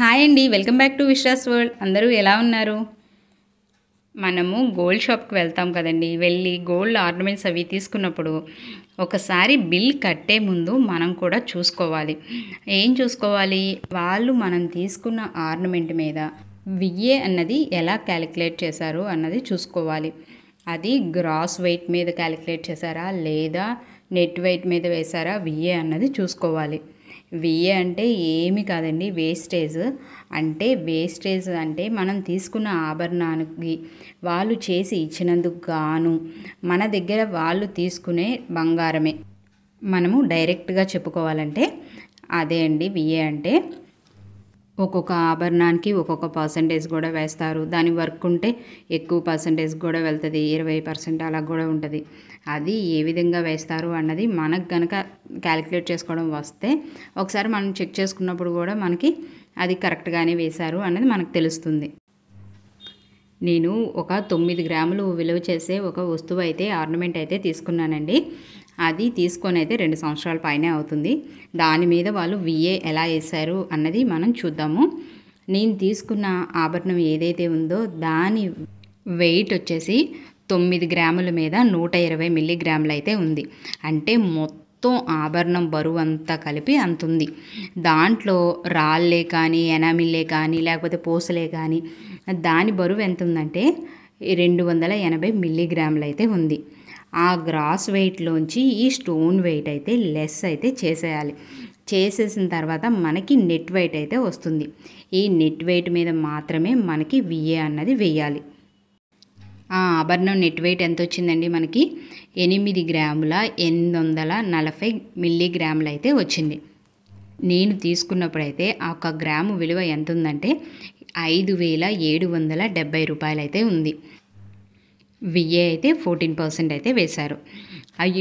Hi అండి, welcome back to Vishwas world. అందరూ ఎలా ఉన్నారు? మనము గోల్డ్ షాప్కి వెళ్తాం కదండి. వెళ్ళి గోల్డ్ ఆర్నమెంట్స్ అవి తీసుకున్నప్పుడు ఒకసారి బిల్ కట్టే ముందు మనం కూడా చూసుకోవాలి. ఏం చూసుకోవాలి? వాళ్ళు మనం తీసుకున్న ఆర్నమెంట్ మీద విఏ అన్నది ఎలా క్యాలిక్యులేట్ చేశారు అన్నది చూసుకోవాలి. అది గ్రాస్ వెయిట్ మీద క్యాలిక్యులేట్ చేశారా లేదా నెట్ వెయిట్ మీద వేశారా విఏ అన్నది చూసుకోవాలి. విఏ అంటే ఏమి కాదండి, వేస్టేజ్ అంటే మనం తీసుకున్న ఆభరణానికి వాళ్ళు చేసి ఇచ్చినందుకు గాను మన దగ్గర వాళ్ళు తీసుకునే బంగారమే. మనము డైరెక్ట్గా చెప్పుకోవాలంటే అదే అండి విఏ అంటే. ఒక్కొక్క ఆభరణానికి ఒక్కొక్క పర్సంటేజ్ కూడా వేస్తారు. దాని వర్క్ ఉంటే ఎక్కువ పర్సంటేజ్ కూడా వెళ్తుంది, 20% అలా కూడా ఉంటుంది. అది ఏ విధంగా వేస్తారు అన్నది మనకు గనక క్యాలిక్యులేట్ చేసుకోవడం వస్తే ఒకసారి మనం చెక్ చేసుకున్నప్పుడు కూడా మనకి అది కరెక్ట్గానే వేశారు అన్నది మనకు తెలుస్తుంది. నేను ఒక 9 గ్రాములు విలువ చేసే ఒక వస్తువు అయితే ఆర్నమెంట్ అయితే తీసుకున్నానండి. అది తీసుకొని అయితే 2 సంవత్సరాల పైనే అవుతుంది. దాని మీద వాళ్ళు విఏ ఎలా వేశారు అన్నది మనం చూద్దాము. నేను తీసుకున్న ఆభరణం ఏదైతే ఉందో దాని వెయిట్ వచ్చేసి 9 గ్రాముల మీద 120 మిల్లీగ్రాములు అయితే ఉంది. అంటే మొత్తం ఆభరణం బరువు అంతా కలిపి అంత ఉంది. దాంట్లో రాళ్ళే కానీ ఎనామిల్లే కానీ లేకపోతే పూసలే కానీ దాని బరువు ఎంత ఉందంటే 280 మిల్లీగ్రాములు అయితే ఉంది. ఆ గ్రాస్ వెయిట్లోంచి ఈ స్టోన్ వెయిట్ అయితే లెస్ అయితే చేసేయాలి. చేసేసిన తర్వాత మనకి నెట్ వెయిట్ అయితే వస్తుంది. ఈ నెట్ వెయిట్ మీద మాత్రమే మనకి విఏ అన్నది వేయాలి. ఆ ఆభరణం నెట్ వెయిట్ ఎంత వచ్చిందండి? మనకి 8 గ్రాముల 840 మిల్లీగ్రాములు అయితే వచ్చింది. నేను తీసుకున్నప్పుడైతే ఆ 1 గ్రాము విలువ ఎంత ఉందంటే 5,770 రూపాయలు అయితే ఉంది. విఏ అయితే 14% అయితే వేశారు.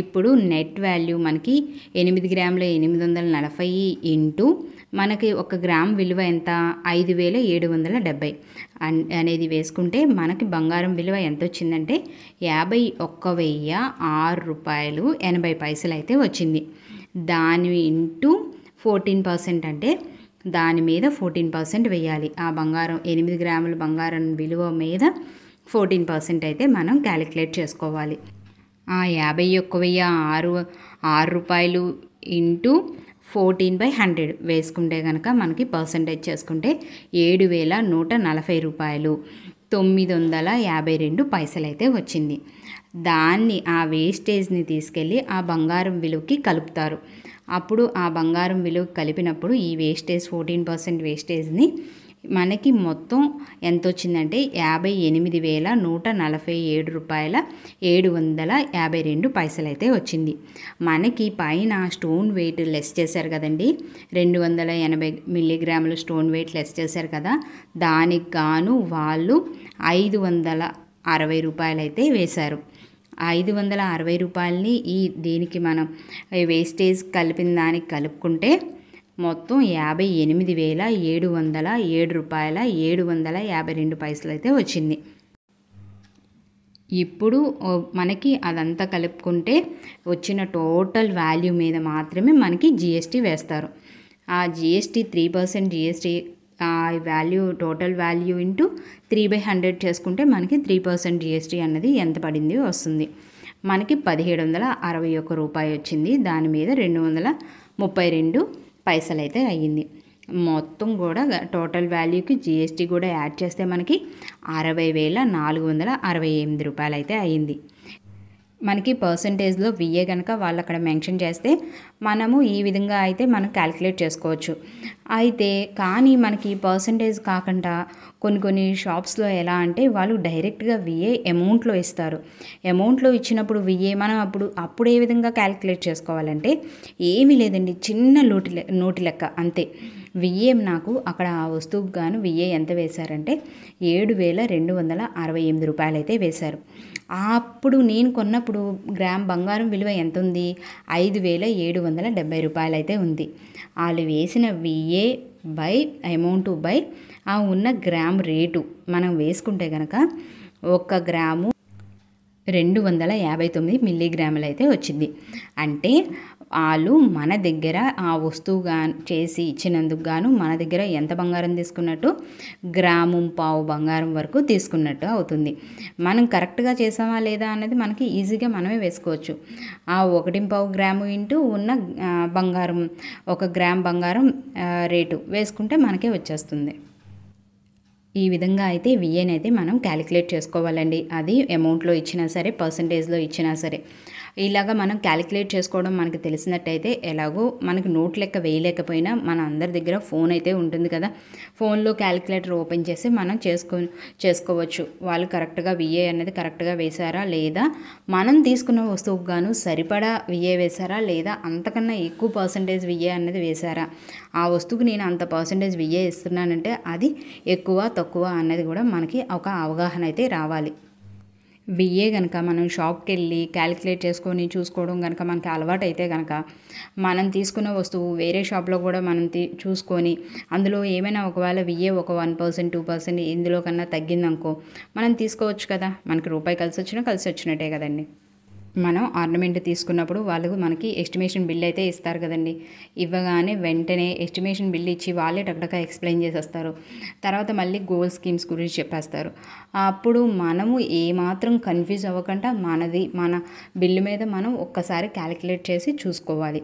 ఇప్పుడు నెట్ వాల్యూ మనకి 8 గ్రాముల 840 ఇంటూ మనకి 1 గ్రామ్ విలువ ఎంత 5,770 అనేది వేసుకుంటే మనకి బంగారం విలువ ఎంత వచ్చిందంటే 51,006 రూపాయలు 80 పైసలు అయితే వచ్చింది. దాని ఇంటూ 14% అంటే దాని మీద 14% వేయాలి. ఆ బంగారం 8 గ్రాముల బంగారం విలువ మీద 14% అయితే మనం క్యాలిక్యులేట్ చేసుకోవాలి. ఆ 51,006 రూపాయలు ఇంటూ 14/100 వేసుకుంటే కనుక మనకి పర్సంటేజ్ చేసుకుంటే 7,140 రూపాయలు 952 పైసలు అయితే వచ్చింది. దాన్ని ఆ వేస్టేజ్ని తీసుకెళ్ళి ఆ బంగారం విలువకి కలుపుతారు. అప్పుడు ఆ బంగారం విలువ కలిపినప్పుడు ఈ వేస్టేజ్ 14% వేస్టేజ్ని మనకి మొత్తం ఎంత వచ్చిందంటే 58,147 రూపాయల 752 పైసలు అయితే వచ్చింది. మనకి పైన స్టోన్ వెయిట్ లెస్ చేశారు కదండి, 280 మిల్లీగ్రాములు స్టోన్ వెయిట్ లెస్ చేశారు కదా, దానికి గాను వాళ్ళు 560 రూపాయలు అయితే వేశారు. 560 రూపాయలని దీనికి మనం వేస్టేజ్ కలిపిన దానికి కలుపుకుంటే మొత్తం 58,707 రూపాయల 752 పైసలు అయితే వచ్చింది. ఇప్పుడు మనకి అదంతా కలుపుకుంటే వచ్చిన టోటల్ వాల్యూ మీద మాత్రమే మనకి జిఎస్టీ వేస్తారు. ఆ GST 3% GST value total value into 3/100 చేసుకుంటే మనకి 3% జిఎస్టీ అన్నది ఎంత పడింది వస్తుంది. మనకి 1,761 రూపాయి వచ్చింది. దాని మీద 232 పైసలు అయితే అయ్యింది. మొత్తం కూడా టోటల్ వాల్యూకి జిఎస్టీ కూడా యాడ్ చేస్తే మనకి 60,468 రూపాయలు అయితే అయ్యింది. మనకి పర్సంటేజ్లో విఏ కనుక వాళ్ళు అక్కడ మెన్షన్ చేస్తే మనము ఈ విధంగా అయితే మనం క్యాలిక్యులేట్ చేసుకోవచ్చు. అయితే కానీ మనకి పర్సంటేజ్ కాకుండా కొన్ని షాప్స్లో ఎలా అంటే వాళ్ళు డైరెక్ట్గా విఏ అమౌంట్లో ఇస్తారు. అమౌంట్లో ఇచ్చినప్పుడు విఏ మనం అప్పుడు ఏ విధంగా క్యాలిక్యులేట్ చేసుకోవాలంటే ఏమీ లేదండి, చిన్న నోటి లెక్క అంతే. విఏ నాకు అక్కడ ఆ వస్తువుకు గాను విఏ ఎంత వేశారంటే 7,268 రూపాయలు అయితే వేశారు. అప్పుడు నేను కొన్నప్పుడు గ్రామ్ బంగారం విలువ ఎంత ఉంది? 5,770 రూపాయలు అయితే ఉంది. వాళ్ళు వేసిన విఏ బై అమౌంట్ బై ఆ ఉన్న గ్రామ్ రేటు మనం వేసుకుంటే కనుక 1 గ్రాము 259 మిల్లీగ్రాములు అయితే వచ్చింది. అంటే వాళ్ళు మన దగ్గర ఆ వస్తువుగా చేసి ఇచ్చినందుకు గాను మన దగ్గర ఎంత బంగారం తీసుకున్నట్టు, గ్రాము పావు బంగారం వరకు తీసుకున్నట్టు అవుతుంది. మనం కరెక్ట్గా చేసామా లేదా అన్నది మనకి ఈజీగా మనమే వేసుకోవచ్చు. ఆ 1.25 గ్రాము ఇంటూ ఉన్న బంగారం 1 గ్రామ్ బంగారం రేటు వేసుకుంటే మనకే వచ్చేస్తుంది. ఈ విధంగా అయితే విఏని అయితే మనం క్యాలిక్యులేట్ చేసుకోవాలండి. అది అమౌంట్లో ఇచ్చినా సరే, పర్సంటేజ్లో ఇచ్చినా సరే. ఇలాగ మనం క్యాలిక్యులేట్ చేసుకోవడం మనకి తెలిసినట్టయితే ఎలాగో మనకి నోట్ లెక్క వేయలేకపోయినా మన అందరి దగ్గర ఫోన్ అయితే ఉంటుంది కదా, ఫోన్లో క్యాలిక్యులేటర్ ఓపెన్ చేసి మనం చేసుకోవచ్చు. వాళ్ళు కరెక్ట్గా విఏ అనేది కరెక్ట్గా వేశారా లేదా, మనం తీసుకున్న వస్తువుకు గాను సరిపడా విఏ వేశారా లేదా, అంతకన్నా ఎక్కువ పర్సంటేజ్ విఏ అనేది వేశారా, ఆ వస్తువుకి నేను అంత పర్సంటేజ్ విఏ ఇస్తున్నానంటే అది ఎక్కువ తక్కువ అన్నది కూడా మనకి ఒక అవగాహన అయితే రావాలి. విఏ కనుక మనం షాప్కి వెళ్ళి క్యాలిక్యులేట్ చేసుకొని చూసుకోవడం కనుక మనకి అలవాటు అయితే కనుక, మనం తీసుకున్న వస్తువు వేరే షాప్లో కూడా మనం చూసుకొని అందులో ఏమైనా ఒకవేళ విఏ ఒక 1%, 2% ఇందులో కన్నా తగ్గిందనుకో మనం తీసుకోవచ్చు కదా. మనకి రూపాయి కలిసి వచ్చినట్టే కదండి. మనం ఆర్నమెంట్ తీసుకున్నప్పుడు వాళ్ళు మనకి ఎస్టిమేషన్ బిల్ అయితే ఇస్తారు కదండి. ఇవ్వగానే వెంటనే ఎస్టిమేషన్ బిల్ ఇచ్చి వాళ్ళే టక్టక ఎక్స్ప్లెయిన్ చేసేస్తారు. తర్వాత మళ్ళీ గోల్ స్కీమ్స్ గురించి చెప్పేస్తారు. అప్పుడు మనము ఏమాత్రం కన్ఫ్యూజ్ అవ్వకుండా మన బిల్లు మీద మనం ఒక్కసారి క్యాలిక్యులేట్ చేసి చూసుకోవాలి.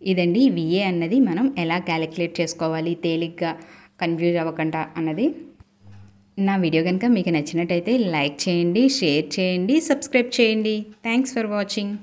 ఇదండి విఏ అన్నది మనం ఎలా క్యాలిక్యులేట్ చేసుకోవాలి తేలిగ్గా కన్ఫ్యూజ్ అవ్వకుండా అన్నది. నా వీడియో కనుక మీకు నచ్చినట్టయితే లైక్ చేయండి, షేర్ చేయండి, సబ్స్క్రైబ్ చేయండి. Thanks for watching.